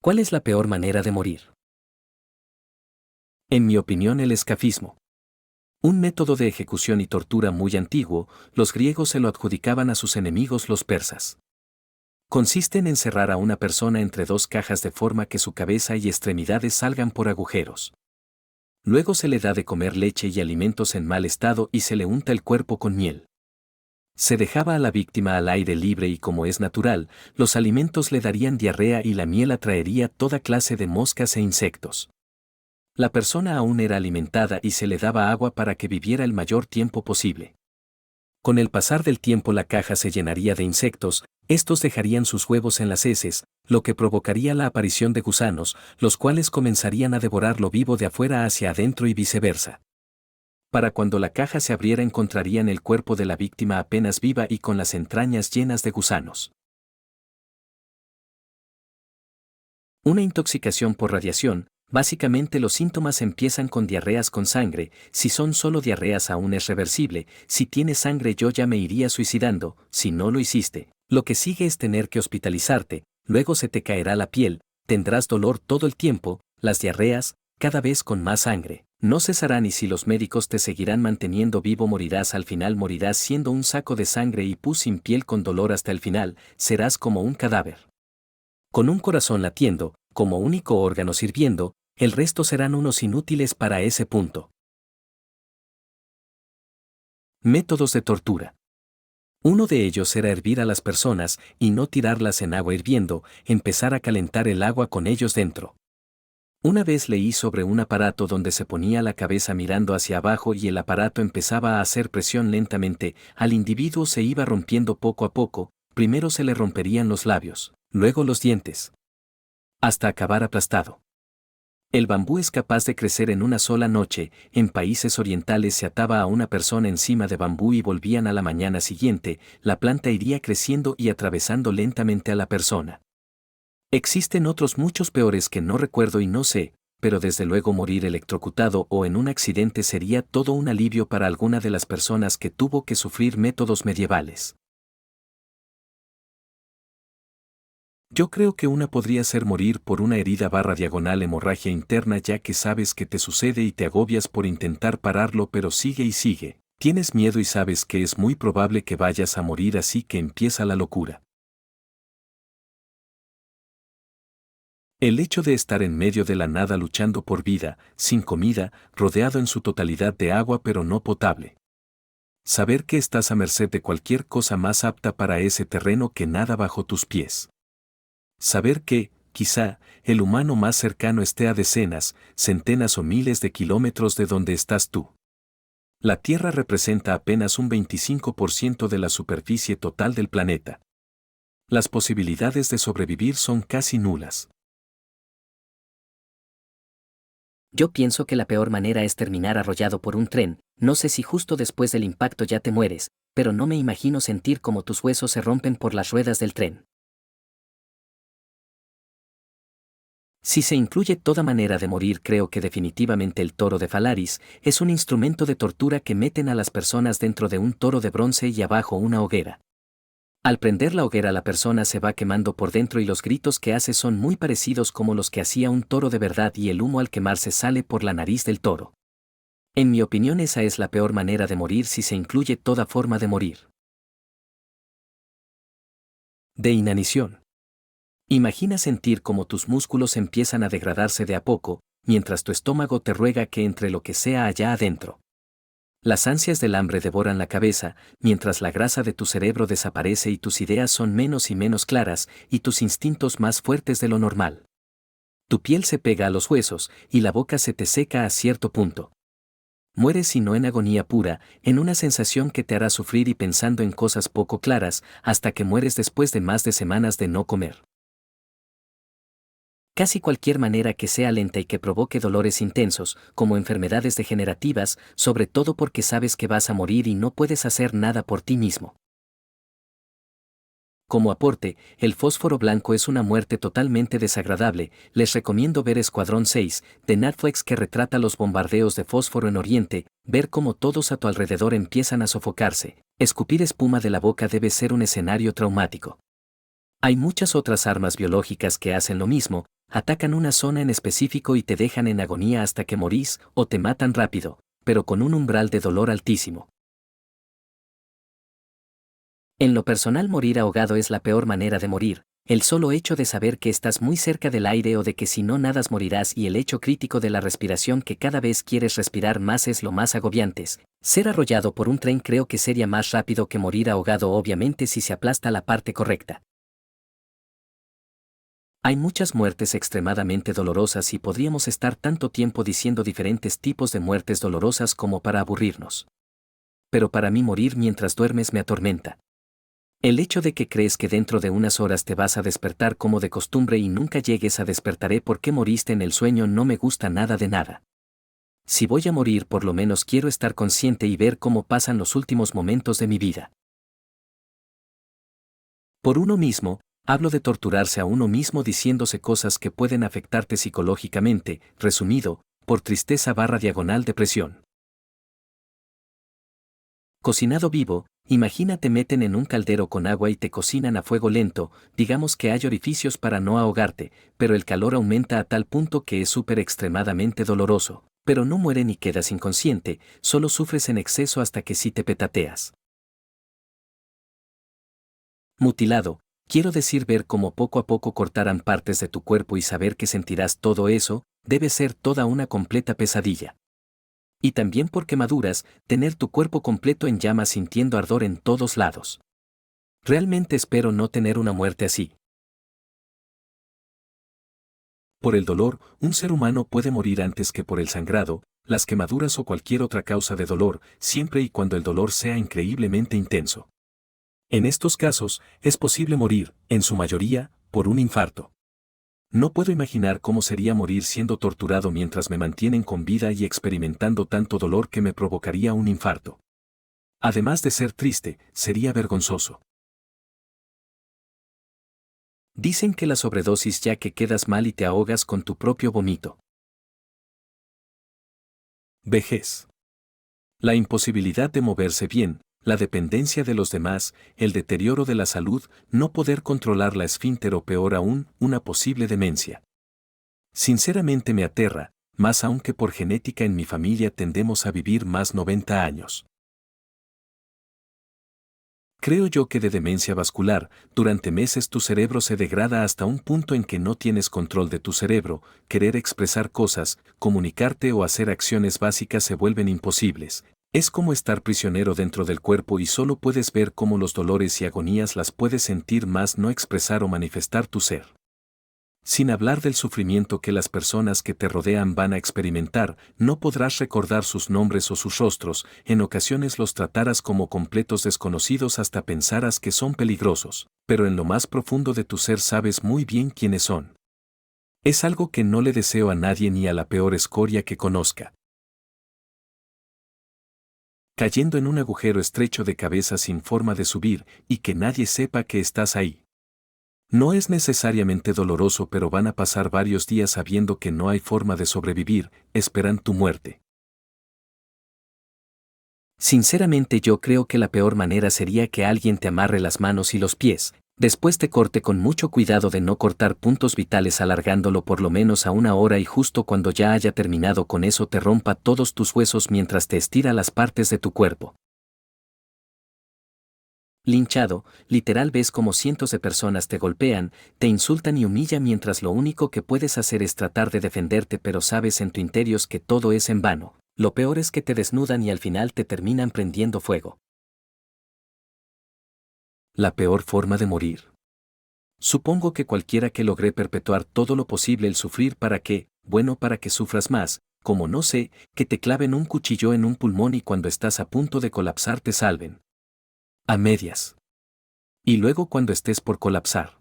¿Cuál es la peor manera de morir? En mi opinión, el escafismo. Un método de ejecución y tortura muy antiguo, los griegos se lo adjudicaban a sus enemigos los persas. Consiste en encerrar a una persona entre dos cajas de forma que su cabeza y extremidades salgan por agujeros. Luego se le da de comer leche y alimentos en mal estado y se le unta el cuerpo con miel. Se dejaba a la víctima al aire libre y, como es natural, los alimentos le darían diarrea y la miel atraería toda clase de moscas e insectos. La persona aún era alimentada y se le daba agua para que viviera el mayor tiempo posible. Con el pasar del tiempo la caja se llenaría de insectos, estos dejarían sus huevos en las heces, lo que provocaría la aparición de gusanos, los cuales comenzarían a devorarlo vivo de afuera hacia adentro y viceversa. Para cuando la caja se abriera encontrarían el cuerpo de la víctima apenas viva y con las entrañas llenas de gusanos. Una intoxicación por radiación. Básicamente los síntomas empiezan con diarreas con sangre, si son solo diarreas aún es reversible, si tienes sangre yo ya me iría suicidando, si no lo hiciste. Lo que sigue es tener que hospitalizarte, luego se te caerá la piel, tendrás dolor todo el tiempo, las diarreas, cada vez con más sangre. No cesarán y si los médicos te seguirán manteniendo vivo morirás al final morirás siendo un saco de sangre y pus sin piel con dolor hasta el final, serás como un cadáver. Con un corazón latiendo, como único órgano sirviendo, el resto serán unos inútiles para ese punto. Métodos de tortura. Uno de ellos era hervir a las personas y no tirarlas en agua hirviendo, empezar a calentar el agua con ellos dentro. Una vez leí sobre un aparato donde se ponía la cabeza mirando hacia abajo y el aparato empezaba a hacer presión lentamente, al individuo se iba rompiendo poco a poco, primero se le romperían los labios, luego los dientes, hasta acabar aplastado. El bambú es capaz de crecer en una sola noche. En países orientales se ataba a una persona encima de bambú y volvían a la mañana siguiente, la planta iría creciendo y atravesando lentamente a la persona. Existen otros muchos peores que no recuerdo y no sé, pero desde luego morir electrocutado o en un accidente sería todo un alivio para alguna de las personas que tuvo que sufrir métodos medievales. Yo creo que una podría ser morir por una herida/diagonal hemorragia interna ya que sabes que te sucede y te agobias por intentar pararlo pero sigue y sigue. Tienes miedo y sabes que es muy probable que vayas a morir así que empieza la locura. El hecho de estar en medio de la nada luchando por vida, sin comida, rodeado en su totalidad de agua pero no potable. Saber que estás a merced de cualquier cosa más apta para ese terreno que nada bajo tus pies. Saber que, quizá, el humano más cercano esté a decenas, centenas o miles de kilómetros de donde estás tú. La Tierra representa apenas un 25% de la superficie total del planeta. Las posibilidades de sobrevivir son casi nulas. Yo pienso que la peor manera es terminar arrollado por un tren, no sé si justo después del impacto ya te mueres, pero no me imagino sentir como tus huesos se rompen por las ruedas del tren. Si se incluye toda manera de morir, creo que definitivamente el toro de Falaris es un instrumento de tortura que meten a las personas dentro de un toro de bronce y abajo una hoguera. Al prender la hoguera la persona se va quemando por dentro y los gritos que hace son muy parecidos como los que hacía un toro de verdad y el humo al quemarse sale por la nariz del toro. En mi opinión esa es la peor manera de morir si se incluye toda forma de morir. De inanición. Imagina sentir cómo tus músculos empiezan a degradarse de a poco, mientras tu estómago te ruega que entre lo que sea allá adentro. Las ansias del hambre devoran la cabeza, mientras la grasa de tu cerebro desaparece y tus ideas son menos y menos claras y tus instintos más fuertes de lo normal. Tu piel se pega a los huesos y la boca se te seca a cierto punto. Mueres si no en agonía pura, en una sensación que te hará sufrir y pensando en cosas poco claras, hasta que mueres después de más de semanas de no comer. Casi cualquier manera que sea lenta y que provoque dolores intensos, como enfermedades degenerativas, sobre todo porque sabes que vas a morir y no puedes hacer nada por ti mismo. Como aporte, el fósforo blanco es una muerte totalmente desagradable. Les recomiendo ver Escuadrón 6, de Netflix, que retrata los bombardeos de fósforo en Oriente, ver cómo todos a tu alrededor empiezan a sofocarse. Escupir espuma de la boca debe ser un escenario traumático. Hay muchas otras armas biológicas que hacen lo mismo, atacan una zona en específico y te dejan en agonía hasta que morís o te matan rápido, pero con un umbral de dolor altísimo. En lo personal, morir ahogado es la peor manera de morir. El solo hecho de saber que estás muy cerca del aire o de que si no nadas morirás y el hecho crítico de la respiración que cada vez quieres respirar más es lo más agobiante. Ser arrollado por un tren creo que sería más rápido que morir ahogado, obviamente si se aplasta la parte correcta. Hay muchas muertes extremadamente dolorosas y podríamos estar tanto tiempo diciendo diferentes tipos de muertes dolorosas como para aburrirnos. Pero para mí morir mientras duermes me atormenta. El hecho de que crees que dentro de unas horas te vas a despertar como de costumbre y nunca llegues a despertaré porque moriste en el sueño no me gusta nada de nada. Si voy a morir por lo menos quiero estar consciente y ver cómo pasan los últimos momentos de mi vida. Por uno mismo, hablo de torturarse a uno mismo diciéndose cosas que pueden afectarte psicológicamente, resumido, por tristeza/depresión. Cocinado vivo, imagina te meten en un caldero con agua y te cocinan a fuego lento, digamos que hay orificios para no ahogarte, pero el calor aumenta a tal punto que es súper extremadamente doloroso, pero no muere ni quedas inconsciente, solo sufres en exceso hasta que sí te petateas. Mutilado, quiero decir ver cómo poco a poco cortarán partes de tu cuerpo y saber que sentirás todo eso, debe ser toda una completa pesadilla. Y también por quemaduras, tener tu cuerpo completo en llamas sintiendo ardor en todos lados. Realmente espero no tener una muerte así. Por el dolor, un ser humano puede morir antes que por el sangrado, las quemaduras o cualquier otra causa de dolor, siempre y cuando el dolor sea increíblemente intenso. En estos casos, es posible morir, en su mayoría, por un infarto. No puedo imaginar cómo sería morir siendo torturado mientras me mantienen con vida y experimentando tanto dolor que me provocaría un infarto. Además de ser triste, sería vergonzoso. Dicen que la sobredosis ya que quedas mal y te ahogas con tu propio vómito. Vejez. La imposibilidad de moverse bien, la dependencia de los demás, el deterioro de la salud, no poder controlar la esfínter o peor aún, una posible demencia. Sinceramente me aterra, más aún que por genética en mi familia tendemos a vivir más 90 años. Creo yo que de demencia vascular, durante meses tu cerebro se degrada hasta un punto en que no tienes control de tu cerebro, querer expresar cosas, comunicarte o hacer acciones básicas se vuelven imposibles. Es como estar prisionero dentro del cuerpo y solo puedes ver cómo los dolores y agonías las puedes sentir más no expresar o manifestar tu ser. Sin hablar del sufrimiento que las personas que te rodean van a experimentar, no podrás recordar sus nombres o sus rostros, en ocasiones los tratarás como completos desconocidos hasta pensarás que son peligrosos, pero en lo más profundo de tu ser sabes muy bien quiénes son. Es algo que no le deseo a nadie ni a la peor escoria que conozca. Cayendo en un agujero estrecho de cabeza sin forma de subir y que nadie sepa que estás ahí. No es necesariamente doloroso, pero van a pasar varios días sabiendo que no hay forma de sobrevivir, esperan tu muerte. Sinceramente yo creo que la peor manera sería que alguien te amarre las manos y los pies, después te corte con mucho cuidado de no cortar puntos vitales alargándolo por lo menos a 1 hora y justo cuando ya haya terminado con eso te rompa todos tus huesos mientras te estira las partes de tu cuerpo. Linchado, literal ves como cientos de personas te golpean, te insultan y humillan mientras lo único que puedes hacer es tratar de defenderte pero sabes en tu interior que todo es en vano. Lo peor es que te desnudan y al final te terminan prendiendo fuego. La peor forma de morir. Supongo que cualquiera que logre perpetuar todo lo posible el sufrir para que, bueno para que sufras más, como no sé, que te claven un cuchillo en un pulmón y cuando estás a punto de colapsar te salven. A medias. Y luego cuando estés por colapsar.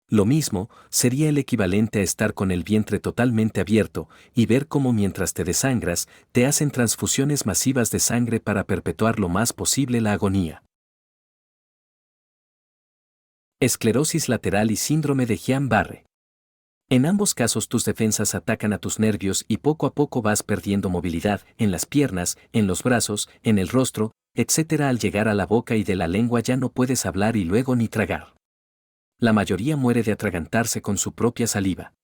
Lo mismo, sería el equivalente a estar con el vientre totalmente abierto y ver cómo mientras te desangras, te hacen transfusiones masivas de sangre para perpetuar lo más posible la agonía. Esclerosis lateral y síndrome de Guillain-Barré. En ambos casos tus defensas atacan a tus nervios y poco a poco vas perdiendo movilidad en las piernas, en los brazos, en el rostro, etc. Al llegar a la boca y de la lengua ya no puedes hablar y luego ni tragar. La mayoría muere de atragantarse con su propia saliva.